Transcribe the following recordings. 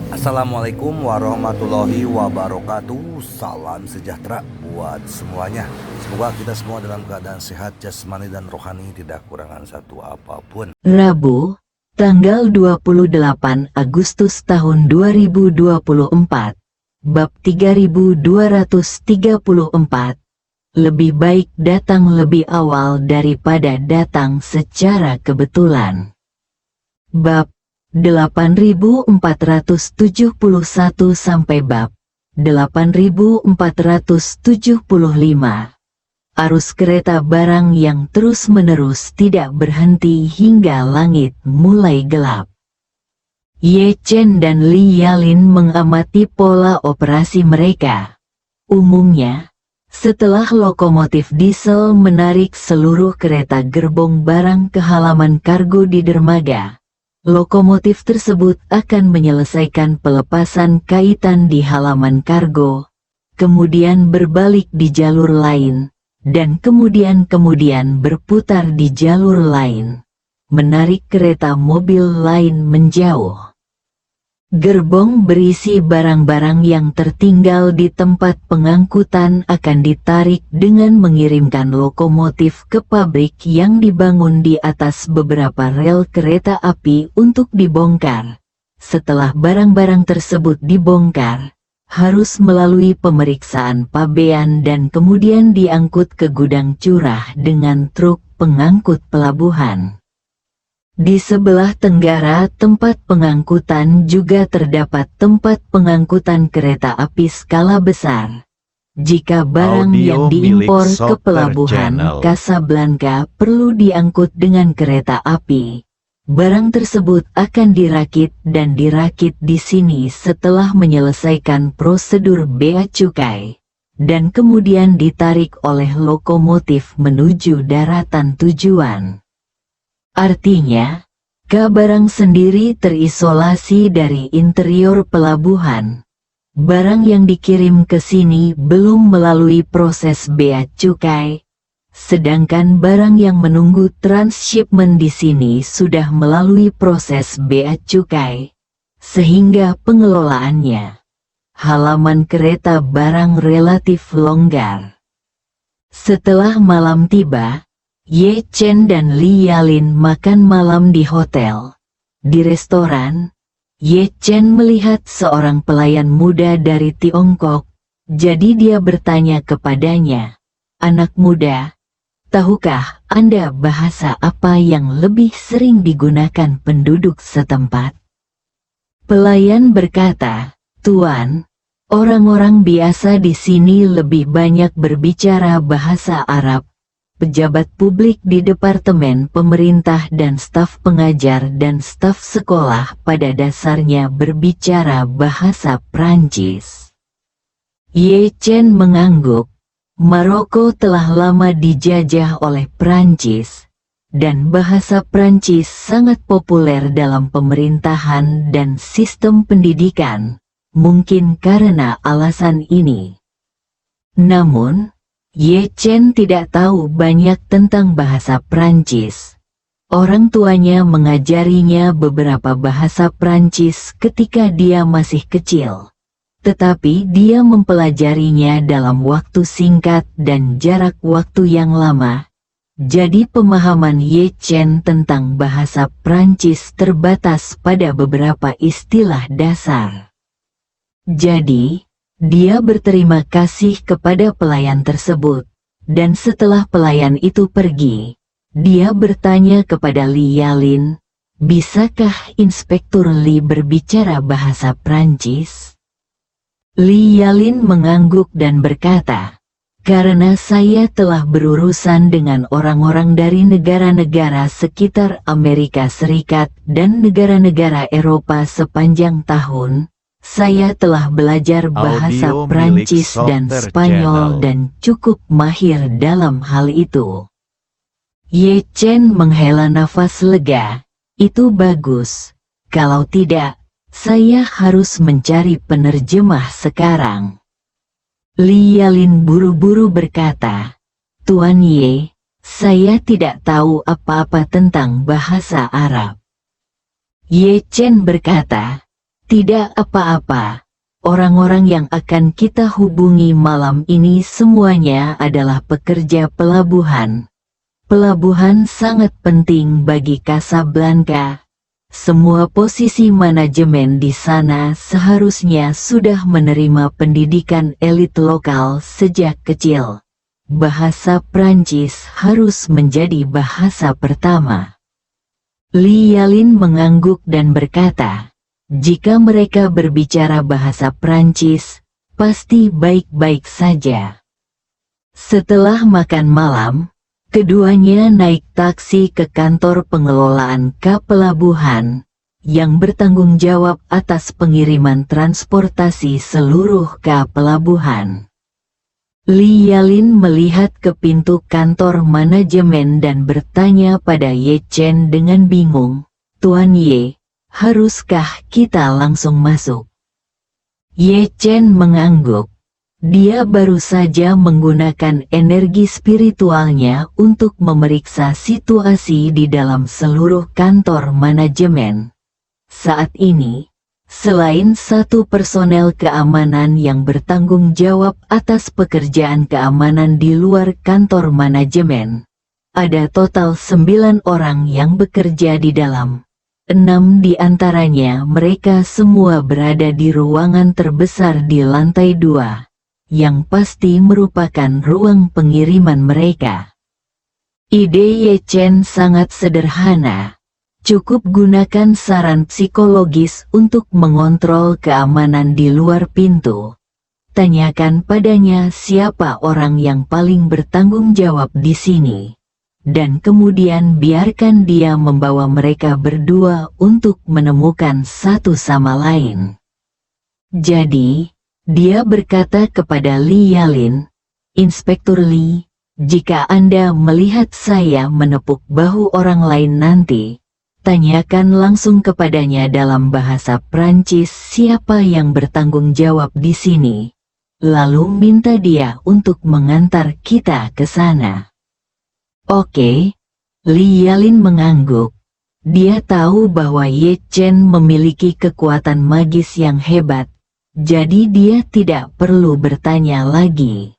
Assalamualaikum warahmatullahi wabarakatuh. Salam sejahtera buat semuanya. Semoga kita semua dalam keadaan sehat jasmani dan rohani, tidak kurangan satu apapun. Rabu, tanggal 28 Agustus tahun 2024. Bab 3234. Lebih baik datang lebih awal daripada datang secara kebetulan. Bab 8471 sampai bab 8475. Arus kereta barang yang terus-menerus tidak berhenti hingga langit mulai gelap. Ye Chen dan Li Yalin mengamati pola operasi mereka. Umumnya, setelah lokomotif diesel menarik seluruh kereta gerbong barang ke halaman kargo di dermaga, lokomotif tersebut akan menyelesaikan pelepasan kaitan di halaman kargo, kemudian berbalik di jalur lain, dan kemudian berputar di jalur lain, menarik kereta mobil lain menjauh. Gerbong berisi barang-barang yang tertinggal di tempat pengangkutan akan ditarik dengan mengirimkan lokomotif ke pabrik yang dibangun di atas beberapa rel kereta api untuk dibongkar. Setelah barang-barang tersebut dibongkar, harus melalui pemeriksaan pabean dan kemudian diangkut ke gudang curah dengan truk pengangkut pelabuhan. Di sebelah tenggara tempat pengangkutan juga terdapat tempat pengangkutan kereta api skala besar. Jika barang yang diimpor ke pelabuhan Casablanca perlu diangkut dengan kereta api, barang tersebut akan dirakit di sini setelah menyelesaikan prosedur bea cukai, dan kemudian ditarik oleh lokomotif menuju daratan tujuan. Artinya, barang sendiri terisolasi dari interior pelabuhan. Barang yang dikirim ke sini belum melalui proses bea cukai, sedangkan barang yang menunggu transshipment di sini sudah melalui proses bea cukai, sehingga pengelolaannya, halaman kereta barang relatif longgar. Setelah malam tiba, Ye Chen dan Li Yalin makan malam di hotel. Di restoran, Ye Chen melihat seorang pelayan muda dari Tiongkok, jadi dia bertanya kepadanya, "Anak muda, tahukah Anda bahasa apa yang lebih sering digunakan penduduk setempat?" Pelayan berkata, "Tuan, orang-orang biasa di sini lebih banyak berbicara bahasa Arab. Pejabat publik di departemen pemerintah dan staf pengajar dan staf sekolah pada dasarnya berbicara bahasa Prancis." Ye Chen mengangguk. Maroko telah lama dijajah oleh Prancis, dan bahasa Prancis sangat populer dalam pemerintahan dan sistem pendidikan, mungkin karena alasan ini. Namun, Ye Chen tidak tahu banyak tentang bahasa Prancis. Orang tuanya mengajarinya beberapa bahasa Prancis ketika dia masih kecil, tetapi dia mempelajarinya dalam waktu singkat dan jarak waktu yang lama. Jadi pemahaman Ye Chen tentang bahasa Prancis terbatas pada beberapa istilah dasar. Jadi, dia berterima kasih kepada pelayan tersebut, dan setelah pelayan itu pergi, dia bertanya kepada Li Yalin, "Bisakah Inspektur Li berbicara bahasa Prancis?" Li Yalin mengangguk dan berkata, "Karena saya telah berurusan dengan orang-orang dari negara-negara sekitar Amerika Serikat dan negara-negara Eropa sepanjang tahun, saya telah belajar bahasa Prancis dan Spanyol dan cukup mahir dalam hal itu." Ye Chen menghela nafas lega. "Itu bagus. Kalau tidak, saya harus mencari penerjemah sekarang." Li Yalin buru-buru berkata, "Tuan Ye, saya tidak tahu apa-apa tentang bahasa Arab." Ye Chen berkata, Tidak apa-apa. Orang-orang yang akan kita hubungi malam ini semuanya adalah pekerja pelabuhan. Pelabuhan sangat penting bagi Casablanca. Semua posisi manajemen di sana seharusnya sudah menerima pendidikan elit lokal sejak kecil. Bahasa Prancis harus menjadi bahasa pertama. Li Yalin mengangguk dan berkata, jika mereka berbicara bahasa Prancis, pasti baik-baik saja. Setelah makan malam, keduanya naik taksi ke kantor pengelolaan pelabuhan, yang bertanggung jawab atas pengiriman transportasi seluruh pelabuhan. Li Yalin melihat ke pintu kantor manajemen dan bertanya pada Ye Chen dengan bingung, Tuan Ye, haruskah kita langsung masuk? Ye Chen mengangguk. Dia baru saja menggunakan energi spiritualnya untuk memeriksa situasi di dalam seluruh kantor manajemen. Saat ini, selain satu personel keamanan yang bertanggung jawab atas pekerjaan keamanan di luar kantor manajemen, ada total 9 orang yang bekerja di dalam. 6 di antaranya mereka semua berada di ruangan terbesar di lantai 2, yang pasti merupakan ruang pengiriman mereka. Ide Ye Chen sangat sederhana. Cukup gunakan saran psikologis untuk mengontrol keamanan di luar pintu. Tanyakan padanya siapa orang yang paling bertanggung jawab di sini. Dan kemudian biarkan dia membawa mereka berdua untuk menemukan satu sama lain. Jadi, dia berkata kepada Li Yalin, Inspektur Li, jika Anda melihat saya menepuk bahu orang lain nanti, tanyakan langsung kepadanya dalam bahasa Prancis siapa yang bertanggung jawab di sini. Lalu minta dia untuk mengantar kita ke sana. Oke, Li Yalin mengangguk. Dia tahu bahwa Ye Chen memiliki kekuatan magis yang hebat, jadi dia tidak perlu bertanya lagi.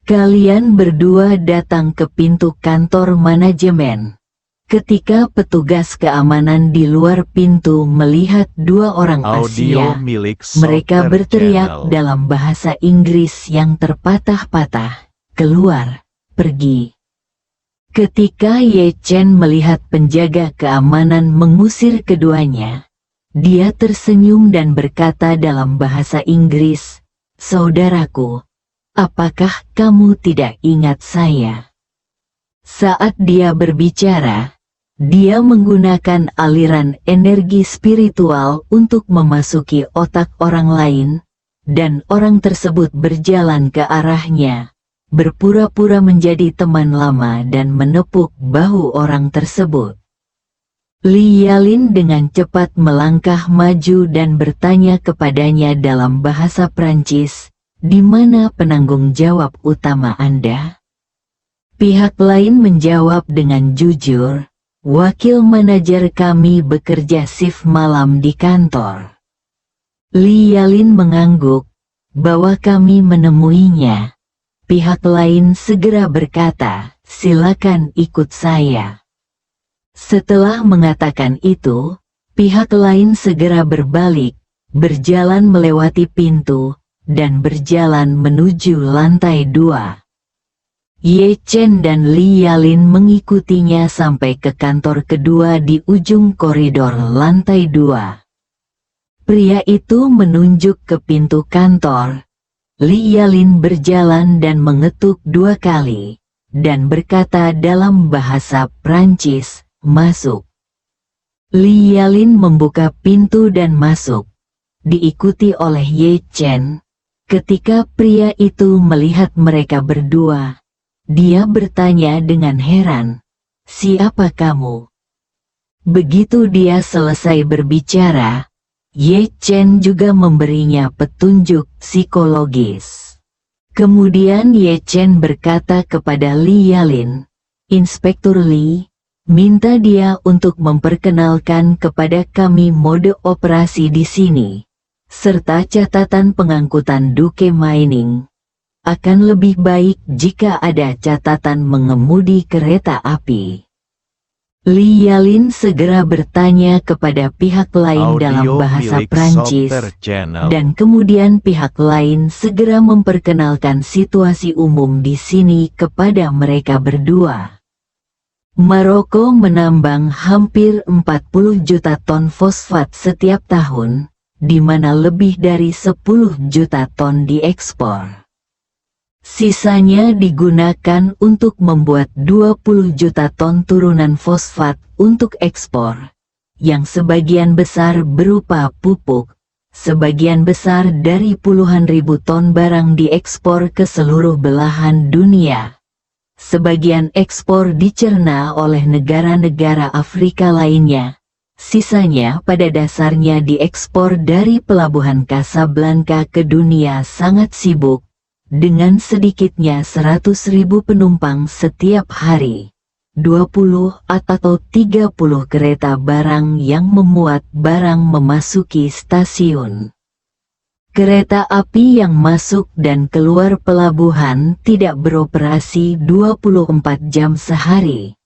Kalian berdua datang ke pintu kantor manajemen. Ketika petugas keamanan di luar pintu melihat 2 orang Asia, mereka berteriak dalam bahasa Inggris yang terpatah-patah, keluar, pergi. Ketika Ye Chen melihat penjaga keamanan mengusir keduanya, dia tersenyum dan berkata dalam bahasa Inggris, Saudaraku, apakah kamu tidak ingat saya? Saat dia berbicara, dia menggunakan aliran energi spiritual untuk memasuki otak orang lain, dan orang tersebut berjalan ke arahnya, berpura-pura menjadi teman lama dan menepuk bahu orang tersebut. Li Yalin dengan cepat melangkah maju dan bertanya kepadanya dalam bahasa Prancis, di mana penanggung jawab utama Anda? Pihak lain menjawab dengan jujur, wakil manajer kami bekerja shift malam di kantor. Li Yalin mengangguk, bahwa kami menemuinya. Pihak lain segera berkata, silakan ikut saya. Setelah mengatakan itu, pihak lain segera berbalik, berjalan melewati pintu, dan berjalan menuju lantai 2. Ye Chen dan Li Yalin mengikutinya sampai ke kantor kedua di ujung koridor lantai 2. Pria itu menunjuk ke pintu kantor. Li Yalin berjalan dan mengetuk 2 kali, dan berkata dalam bahasa Prancis, masuk. Li Yalin membuka pintu dan masuk, diikuti oleh Ye Chen. Ketika pria itu melihat mereka berdua, dia bertanya dengan heran, siapa kamu? Begitu dia selesai berbicara, Ye Chen juga memberinya petunjuk psikologis. Kemudian Ye Chen berkata kepada Li Yalin, Inspektur Li, Minta dia untuk memperkenalkan kepada kami mode operasi di sini, serta catatan pengangkutan Duke Mining. Akan lebih baik jika ada catatan mengemudi kereta api. Li Yalin segera bertanya kepada pihak lain dalam bahasa Prancis, dan kemudian pihak lain segera memperkenalkan situasi umum di sini kepada mereka berdua. Maroko menambang hampir 40 juta ton fosfat setiap tahun, di mana lebih dari 10 juta ton diekspor. Sisanya digunakan untuk membuat 20 juta ton turunan fosfat untuk ekspor, yang sebagian besar berupa pupuk. Sebagian besar dari puluhan ribu ton barang diekspor ke seluruh belahan dunia. Sebagian ekspor dicerna oleh negara-negara Afrika lainnya. Sisanya pada dasarnya diekspor dari pelabuhan Casablanca ke dunia sangat sibuk, dengan sedikitnya 100.000 penumpang setiap hari. 20 atau 30 kereta barang yang memuat barang memasuki stasiun. Kereta api yang masuk dan keluar pelabuhan tidak beroperasi 24 jam sehari,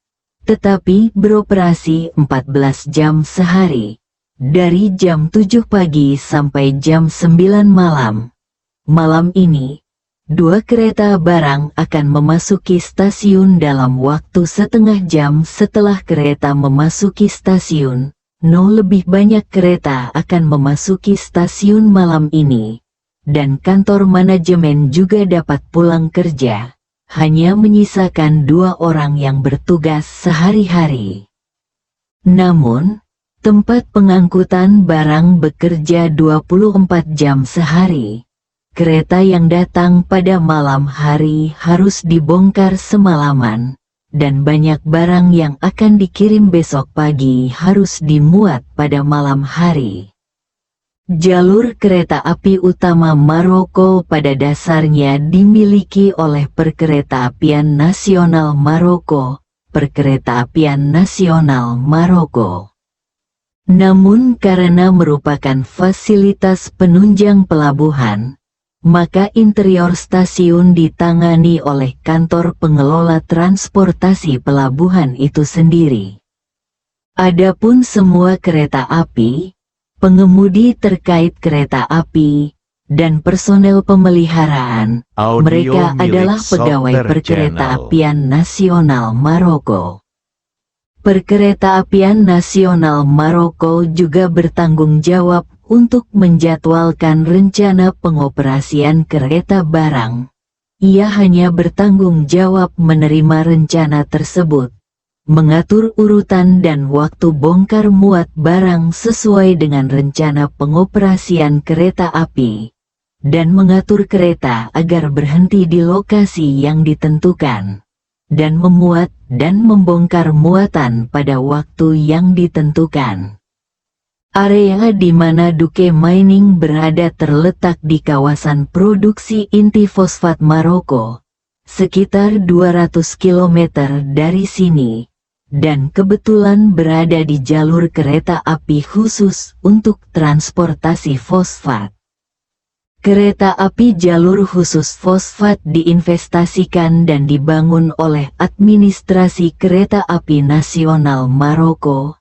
tetapi beroperasi 14 jam sehari, dari jam 7 pagi sampai jam 9 malam. Malam ini, 2 kereta barang akan memasuki stasiun dalam waktu setengah jam setelah kereta memasuki stasiun. Lebih banyak kereta akan memasuki stasiun malam ini, dan kantor manajemen juga dapat pulang kerja, hanya menyisakan 2 orang yang bertugas sehari-hari. Namun, tempat pengangkutan barang bekerja 24 jam sehari. Kereta yang datang pada malam hari harus dibongkar semalaman, dan banyak barang yang akan dikirim besok pagi harus dimuat pada malam hari. Jalur kereta api utama Maroko pada dasarnya dimiliki oleh Perkeretaapian Nasional Maroko, Perkeretaapian Nasional Maroko. Namun karena merupakan fasilitas penunjang pelabuhan, maka interior stasiun ditangani oleh kantor pengelola transportasi pelabuhan itu sendiri. Adapun semua kereta api, pengemudi terkait kereta api, dan personel pemeliharaan, mereka adalah pegawai Perkeretaapian Nasional Maroko. Perkeretaapian Nasional Maroko juga bertanggung jawab untuk menjadwalkan rencana pengoperasian kereta barang. Ia hanya bertanggung jawab menerima rencana tersebut, mengatur urutan dan waktu bongkar muat barang sesuai dengan rencana pengoperasian kereta api, dan mengatur kereta agar berhenti di lokasi yang ditentukan, dan memuat dan membongkar muatan pada waktu yang ditentukan. Area di mana Duke Mining berada terletak di kawasan produksi inti fosfat Maroko, sekitar 200 km dari sini, dan kebetulan berada di jalur kereta api khusus untuk transportasi fosfat. Kereta api jalur khusus fosfat diinvestasikan dan dibangun oleh Administrasi Kereta Api Nasional Maroko.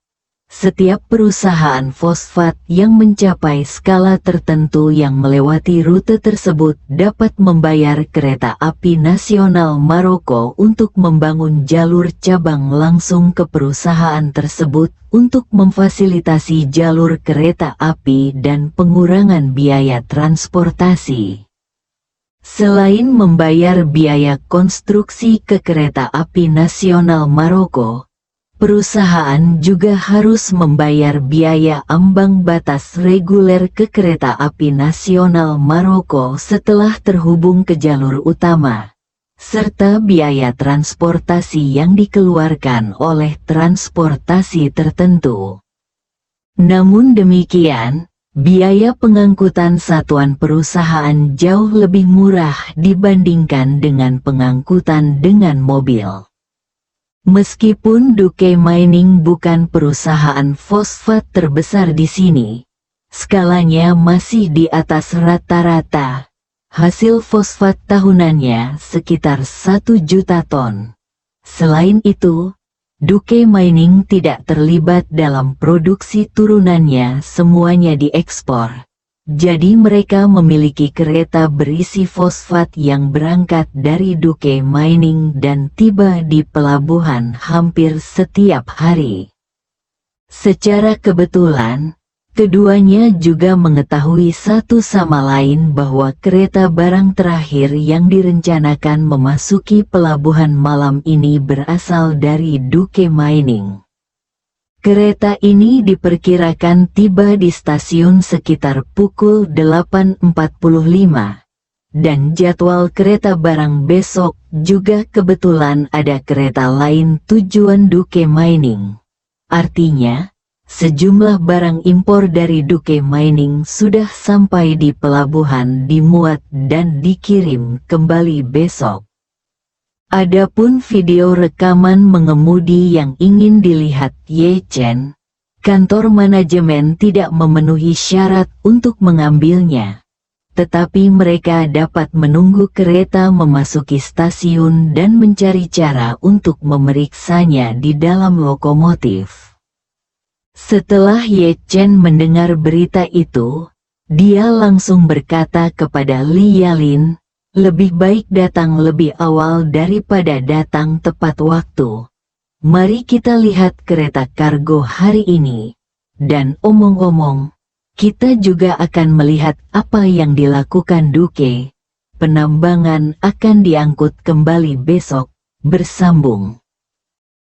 Setiap perusahaan fosfat yang mencapai skala tertentu yang melewati rute tersebut dapat membayar Kereta Api Nasional Maroko untuk membangun jalur cabang langsung ke perusahaan tersebut untuk memfasilitasi jalur kereta api dan pengurangan biaya transportasi. Selain membayar biaya konstruksi ke Kereta Api Nasional Maroko, perusahaan juga harus membayar biaya ambang batas reguler ke Kereta Api Nasional Maroko setelah terhubung ke jalur utama, serta biaya transportasi yang dikeluarkan oleh transportasi tertentu. Namun demikian, biaya pengangkutan satuan perusahaan jauh lebih murah dibandingkan dengan pengangkutan dengan mobil. Meskipun Duke Mining bukan perusahaan fosfat terbesar di sini, skalanya masih di atas rata-rata. Hasil fosfat tahunannya sekitar 1 juta ton. Selain itu, Duke Mining tidak terlibat dalam produksi turunannya, semuanya diekspor. Jadi mereka memiliki kereta berisi fosfat yang berangkat dari Duke Mining dan tiba di pelabuhan hampir setiap hari. Secara kebetulan, keduanya juga mengetahui satu sama lain bahwa kereta barang terakhir yang direncanakan memasuki pelabuhan malam ini berasal dari Duke Mining. Kereta ini diperkirakan tiba di stasiun sekitar pukul 8.45, dan jadwal kereta barang besok juga kebetulan ada kereta lain tujuan Duke Mining. Artinya, sejumlah barang impor dari Duke Mining sudah sampai di pelabuhan, dimuat dan dikirim kembali besok. Adapun video rekaman mengemudi yang ingin dilihat Ye Chen, kantor manajemen tidak memenuhi syarat untuk mengambilnya. Tetapi mereka dapat menunggu kereta memasuki stasiun dan mencari cara untuk memeriksanya di dalam lokomotif. Setelah Ye Chen mendengar berita itu, dia langsung berkata kepada Li Yalin, "Lebih baik datang lebih awal daripada datang tepat waktu. Mari kita lihat kereta kargo hari ini. Dan omong-omong, kita juga akan melihat apa yang dilakukan Duke. Penambangan akan diangkut kembali besok." Bersambung.